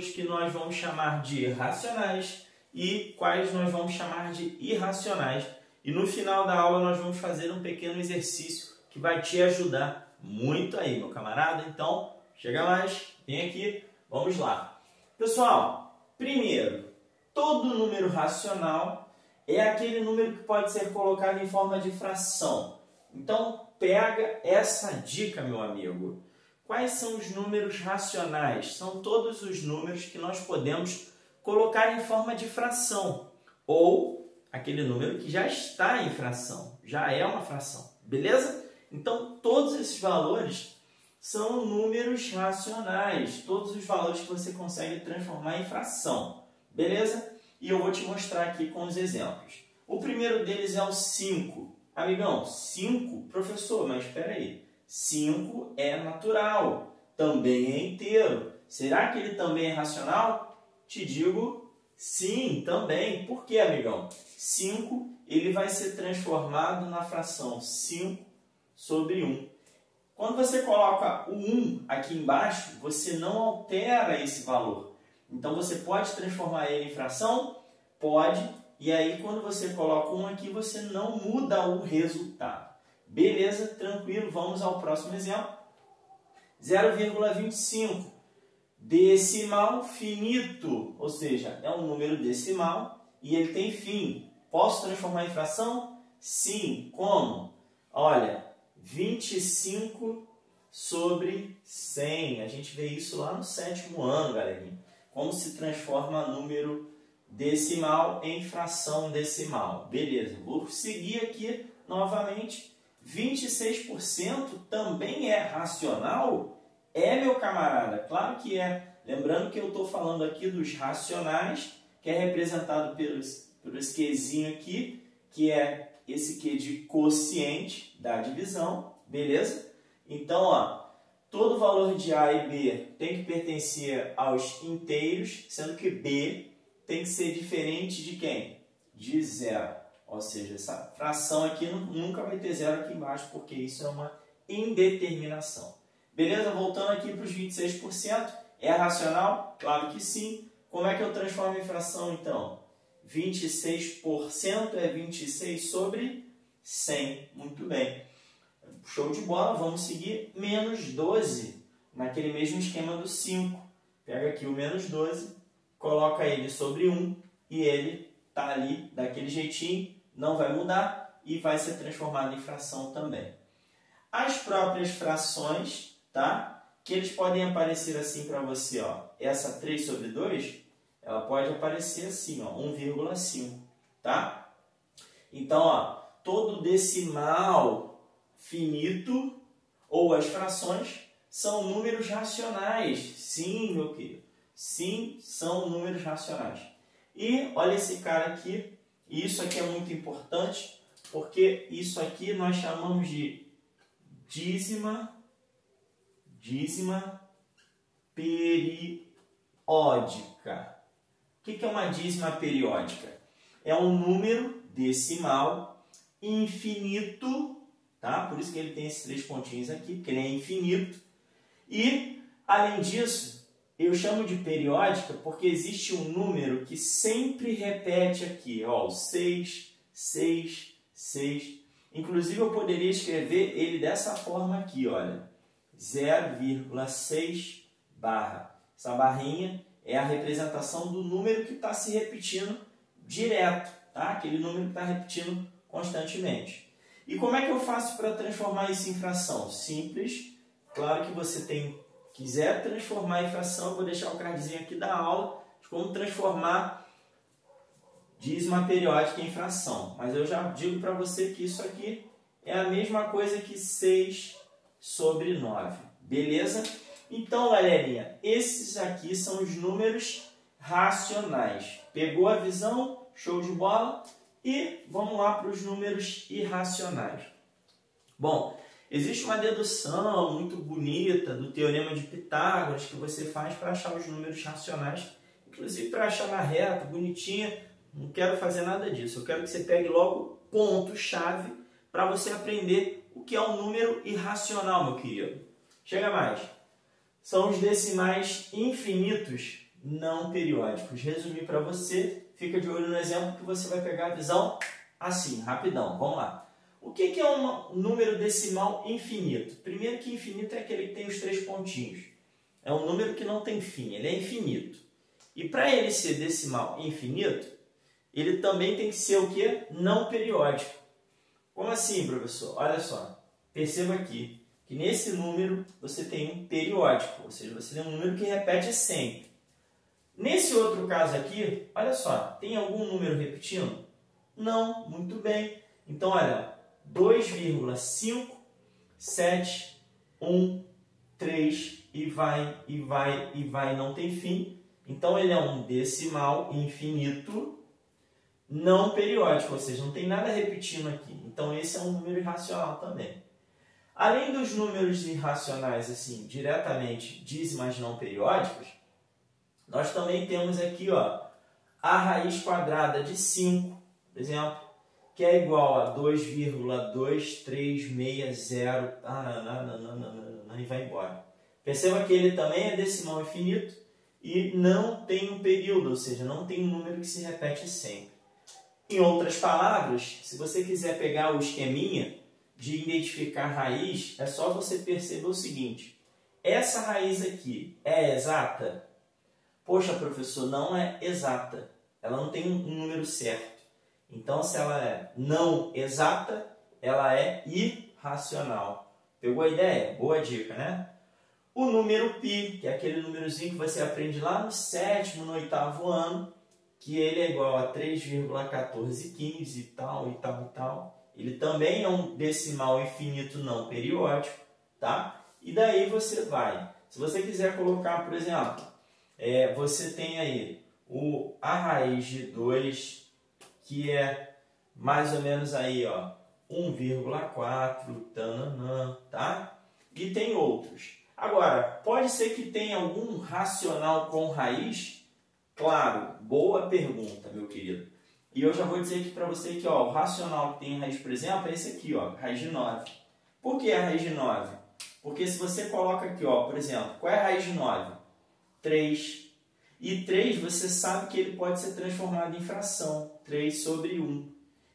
números que nós vamos chamar de racionais e quais nós vamos chamar de irracionais. E no final da aula nós vamos fazer um pequeno exercício que vai te ajudar muito aí, meu camarada. Então, chega mais, vem aqui, vamos lá. Pessoal, primeiro, todo número racional é aquele número que pode ser colocado em forma de fração. Então, pega essa dica, meu amigo. Quais são os números racionais? São todos os números que nós podemos colocar em forma de fração. Ou aquele número que já está em fração, já é uma fração. Beleza? Então, todos esses valores são números racionais. Todos os valores que você consegue transformar em fração. Beleza? E eu vou te mostrar aqui com os exemplos. O primeiro deles é o 5. Amigão, 5? Professor, mas espera aí. 5 é natural, também é inteiro. Será que ele também é racional? Te digo sim, também. Por quê, amigão? 5 ele vai ser transformado na fração 5 sobre 1. Quando você coloca o 1 aqui embaixo, você não altera esse valor. Então, você pode transformar ele em fração? Pode. E aí, quando você coloca 1 aqui, você não muda o resultado. Beleza? Tranquilo. Vamos ao próximo exemplo. 0,25. Decimal finito. Ou seja, é um número decimal e ele tem fim. Posso transformar em fração? Sim. Como? Olha, 25 sobre 100. A gente vê isso lá no 7º ano, galerinha. Como se transforma número decimal em fração decimal. Beleza, vou seguir aqui novamente. 26% também é racional? É, meu camarada, claro que é. Lembrando que eu estou falando aqui dos racionais, que é representado pelo Qzinho aqui, que é esse Q de quociente da divisão, beleza? Então, ó, todo valor de A e B tem que pertencer aos inteiros, sendo que B tem que ser diferente de quem? De zero. Ou seja, essa fração aqui nunca vai ter zero aqui embaixo, porque isso é uma indeterminação. Beleza? Voltando aqui para os 26%. É racional? Claro que sim. Como é que eu transformo em fração, então? 26% é 26 sobre 100. Muito bem. Show de bola. Vamos seguir. Menos 12, naquele mesmo esquema do 5. Pega aqui o menos 12, coloca ele sobre 1 e ele está ali daquele jeitinho, não vai mudar e vai ser transformado em fração também. As próprias frações, tá? Que eles podem aparecer assim para você, ó. Essa 3 sobre 2, ela pode aparecer assim, ó, 1,5, tá? Então, ó, todo decimal finito ou as frações são números racionais. Sim, meu querido. Sim, são números racionais. E olha esse cara aqui. Isso aqui é muito importante, porque isso aqui nós chamamos de dízima periódica. O que é uma dízima periódica? É um número decimal infinito, tá? Por isso que ele tem esses 3 pontinhos aqui, porque ele é infinito. E, além disso, eu chamo de periódica porque existe um número que sempre repete aqui, ó, o 6, 6, 6. Inclusive, eu poderia escrever ele dessa forma aqui, olha, 0,6 barra. Essa barrinha é a representação do número que está se repetindo direto, tá? Aquele número que está repetindo constantemente. E como é que eu faço para transformar isso em fração? Simples. Claro que você quiser transformar em fração, eu vou deixar o cardzinho aqui da aula de como transformar dízima periódica em fração. Mas eu já digo para você que isso aqui é a mesma coisa que 6 sobre 9. Beleza? Então, galerinha, esses aqui são os números racionais. Pegou a visão? Show de bola? E vamos lá para os números irracionais. Bom, existe uma dedução muito bonita do Teorema de Pitágoras que você faz para achar os números racionais. Inclusive para achar na reta, bonitinha. Não quero fazer nada disso. Eu quero que você pegue logo ponto-chave para você aprender o que é um número irracional, meu querido. Chega mais. São os decimais infinitos. não periódicos. Resumir para você, fica de olho no exemplo que você vai pegar a visão assim, rapidão. Vamos lá. O que é um número decimal infinito? Primeiro que infinito é aquele que tem os 3 pontinhos. É um número que não tem fim, ele é infinito. E para ele ser decimal infinito, ele também tem que ser o quê? Não periódico. Como assim, professor? Olha só, perceba aqui que nesse número você tem um periódico, ou seja, você tem um número que repete sempre. Nesse outro caso aqui, olha só, tem algum número repetindo? Não, muito bem. Então, olha, 2,571,3 e vai, não tem fim. Então, ele é um decimal infinito não periódico, ou seja, não tem nada repetindo aqui. Então, esse é um número irracional também. Além dos números irracionais, assim, diretamente dízimas não periódicas, nós também temos aqui, ó, a raiz quadrada de 5, por exemplo, que é igual a 2,2360, e vai embora. Perceba que ele também é decimal infinito e não tem um período, ou seja, não tem um número que se repete sempre. Em outras palavras, se você quiser pegar o esqueminha de identificar raiz, é só você perceber o seguinte: essa raiz aqui é exata? Poxa, professor, não é exata. Ela não tem um número certo. Então, se ela é não exata, ela é irracional. Pegou a ideia? Boa dica, né? O número π, que é aquele númerozinho que você aprende lá no 7º, no 8º ano, que ele é igual a 3,1415 e tal, e tal, e tal. Ele também é um decimal infinito não periódico, tá? E daí você vai. Se você quiser colocar, por exemplo, você tem aí a raiz de 2, que é mais ou menos aí, ó, 1,4, tananã, tá? E tem outros. Agora, pode ser que tenha algum racional com raiz? Claro, boa pergunta, meu querido. E eu já vou dizer aqui para você que, ó, o racional que tem raiz, por exemplo, é esse aqui, ó, raiz de 9. Por que a raiz de 9? Porque se você coloca aqui, ó, por exemplo, qual é a raiz de 9? 3. E 3, você sabe que ele pode ser transformado em fração, 3 sobre 1.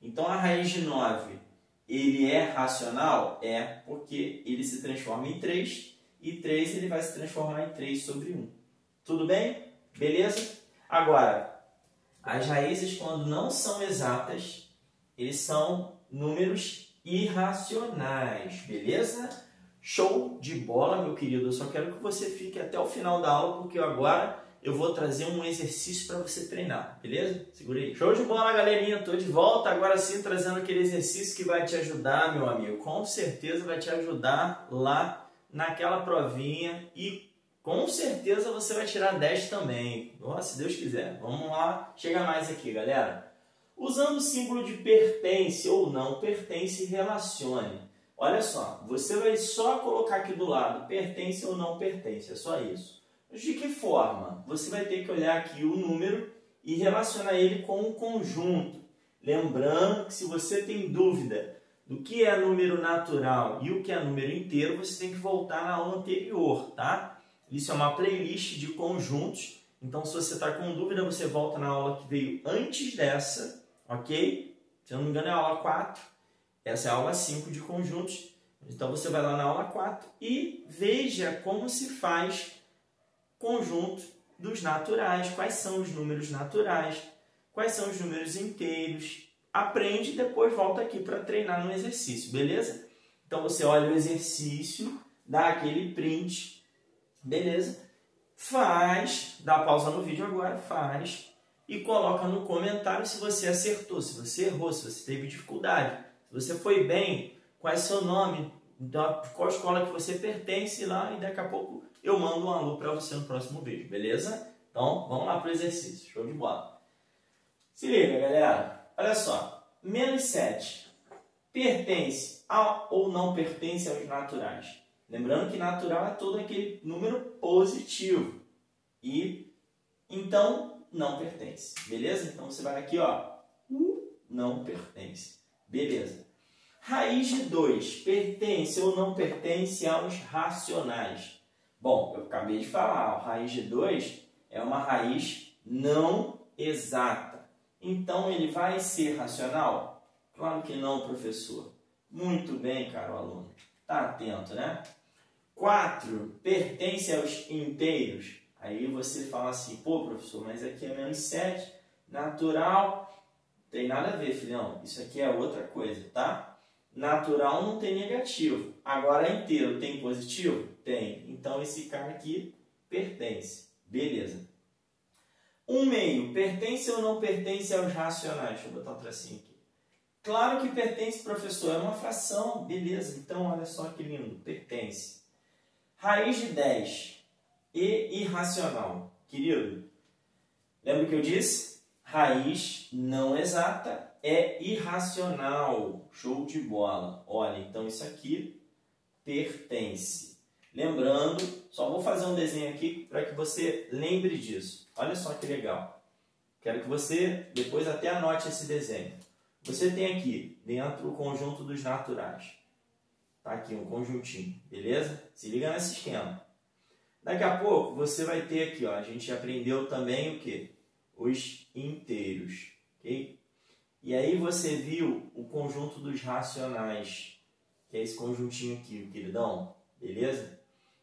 Então, a raiz de 9, ele é racional? É, porque ele se transforma em 3, e 3 ele vai se transformar em 3 sobre 1. Tudo bem? Beleza? Agora, as raízes, quando não são exatas, eles são números irracionais, beleza? Show de bola, meu querido. Eu só quero que você fique até o final da aula, porque agora eu vou trazer um exercício para você treinar, beleza? Segura aí. Show de bola, galerinha. Tô de volta, agora sim, trazendo aquele exercício que vai te ajudar, meu amigo. Com certeza vai te ajudar lá naquela provinha e com certeza você vai tirar 10 também. Nossa, se Deus quiser. Vamos lá, chega mais aqui, galera. Usando o símbolo de pertence ou não pertence, relacione. Olha só, você vai só colocar aqui do lado pertence ou não pertence, é só isso. Mas de que forma? Você vai ter que olhar aqui o número e relacionar ele com um conjunto. Lembrando que se você tem dúvida do que é número natural e o que é número inteiro, você tem que voltar na aula anterior, tá? Isso é uma playlist de conjuntos, então se você está com dúvida, você volta na aula que veio antes dessa, ok? Se eu não me engano é a aula 4, essa é a aula 5 de conjuntos, então você vai lá na aula 4 e veja como se faz conjunto dos naturais, quais são os números naturais, quais são os números inteiros, aprende e depois volta aqui para treinar no exercício, beleza? Então você olha o exercício, dá aquele print, beleza? Faz, dá pausa no vídeo agora, faz e coloca no comentário se você acertou, se você errou, se você teve dificuldade, se você foi bem, qual é o seu nome, qual escola que você pertence lá e daqui a pouco eu mando um alô para você no próximo vídeo, beleza? Então, vamos lá para o exercício, show de bola. Se liga, galera, olha só, menos 7 pertence ou não pertence aos naturais? Lembrando que natural é todo aquele número positivo. E então não pertence. Beleza? Então você vai aqui, ó. Não pertence. Beleza. Raiz de 2 pertence ou não pertence aos racionais? Bom, eu acabei de falar. Raiz de 2 é uma raiz não exata. Então, ele vai ser racional? Claro que não, professor. Muito bem, caro aluno. Está atento, né? 4 pertence aos inteiros. Aí você fala assim, pô, professor, mas aqui é menos 7, natural. Tem nada a ver, filhão. Isso aqui é outra coisa, tá? Natural não tem negativo. Agora, inteiro tem positivo? Tem. Então, esse cara aqui pertence. Beleza. 1/2 pertence ou não pertence aos racionais? Deixa eu botar um tracinho aqui. Claro que pertence, professor. É uma fração. Beleza. Então, olha só que lindo. Pertence. Raiz de 10 e irracional. Querido, lembra o que eu disse? Raiz não exata é irracional. Show de bola. Olha, então isso aqui pertence. Lembrando, só vou fazer um desenho aqui para que você lembre disso. Olha só que legal. Quero que você depois até anote esse desenho. Você tem aqui dentro o conjunto dos naturais. Tá aqui um conjuntinho, beleza? Se liga nesse esquema. Daqui a pouco você vai ter aqui, ó, a gente aprendeu também o quê? Os inteiros, ok? E aí você viu o conjunto dos racionais, que é esse conjuntinho aqui, queridão, beleza?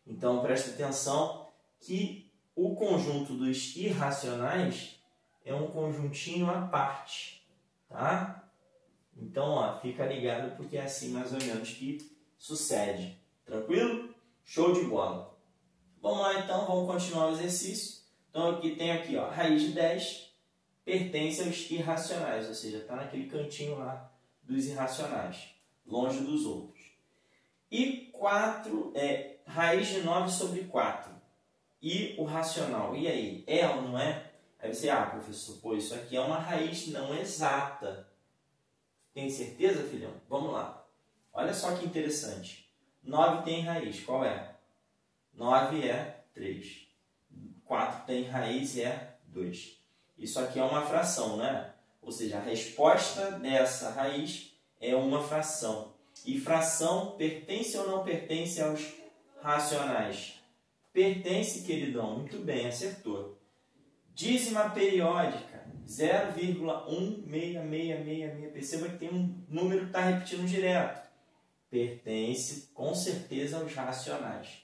Então presta atenção que o conjunto dos irracionais é um conjuntinho à parte, tá? Então, ó, fica ligado porque é assim mais ou menos que sucede. Tranquilo? Show de bola. Vamos lá então, vamos continuar o exercício. Então aqui tem aqui, ó, raiz de 10 pertence aos irracionais, ou seja, está naquele cantinho lá dos irracionais, longe dos outros. E 4 raiz de 9 sobre 4. E o racional, e aí? É ou não é? Aí você, professor, pô, isso aqui é uma raiz não exata. Tem certeza, filhão? Vamos lá. Olha só que interessante. 9 tem raiz, qual é? 9 é 3. 4 tem raiz e é 2. Isso aqui é uma fração, né? Ou seja, a resposta dessa raiz é uma fração. E fração pertence ou não pertence aos racionais? Pertence, queridão. Muito bem, acertou. Dízima periódica, 0,16666. Perceba que tem um número que está repetindo direto. Pertence, com certeza, aos racionais.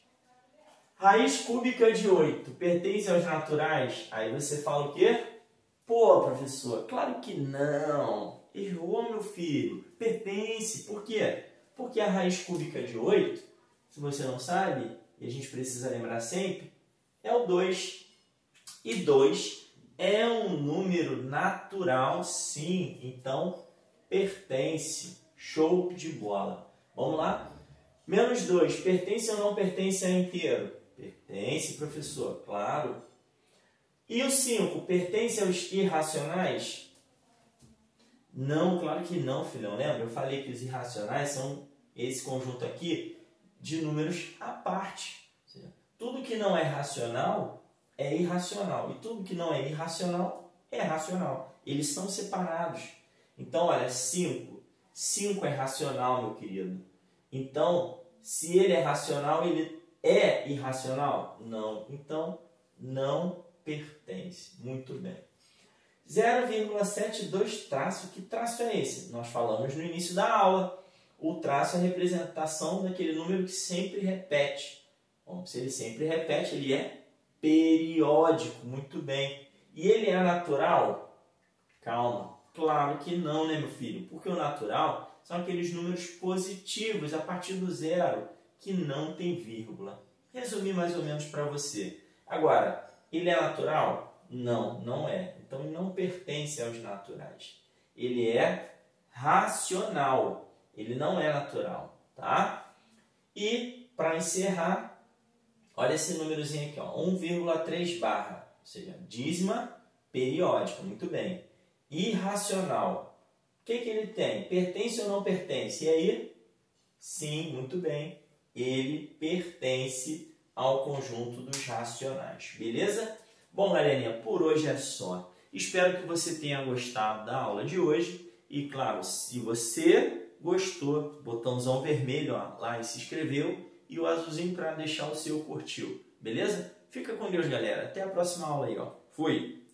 Raiz cúbica de 8, pertence aos naturais? Aí você fala o quê? Pô, professor, claro que não. Errou, meu filho. Pertence. Por quê? Porque a raiz cúbica de 8, se você não sabe, e a gente precisa lembrar sempre, é o 2. E 2 é um número natural, sim. Então, pertence. Show de bola. Vamos lá? Menos 2, pertence ou não pertence a inteiro? Pertence, professor, claro. E o 5, pertence aos irracionais? Não, claro que não, filhão. Lembra? Eu falei que os irracionais são esse conjunto aqui de números à parte. Ou seja, tudo que não é racional é irracional. E tudo que não é irracional é racional. Eles são separados. Então, olha, 5. 5 é racional, meu querido. Então, se ele é racional, ele é irracional? Não. Então, não pertence. Muito bem. 0,72 traço. Que traço é esse? Nós falamos no início da aula. O traço é a representação daquele número que sempre repete. Bom, se ele sempre repete, ele é periódico. Muito bem. E ele é natural? Calma. Claro que não, né, meu filho? Porque o natural são aqueles números positivos a partir do 0 que não tem vírgula. Resumi mais ou menos para você. Agora, ele é natural? Não, não é. Então, ele não pertence aos naturais. Ele é racional. Ele não é natural, tá? E, para encerrar, olha esse númerozinho aqui, ó, 1,3 barra. Ou seja, dízima periódica. Muito bem. Irracional. O que ele tem? Pertence ou não pertence? E aí? Sim, muito bem. Ele pertence ao conjunto dos racionais. Beleza? Bom, galerinha, por hoje é só. Espero que você tenha gostado da aula de hoje. E, claro, se você gostou, botãozão vermelho ó, lá e se inscreveu. E o azulzinho para deixar o seu curtiu. beleza? Fica com Deus, galera. Até a próxima aula aí, ó. Fui!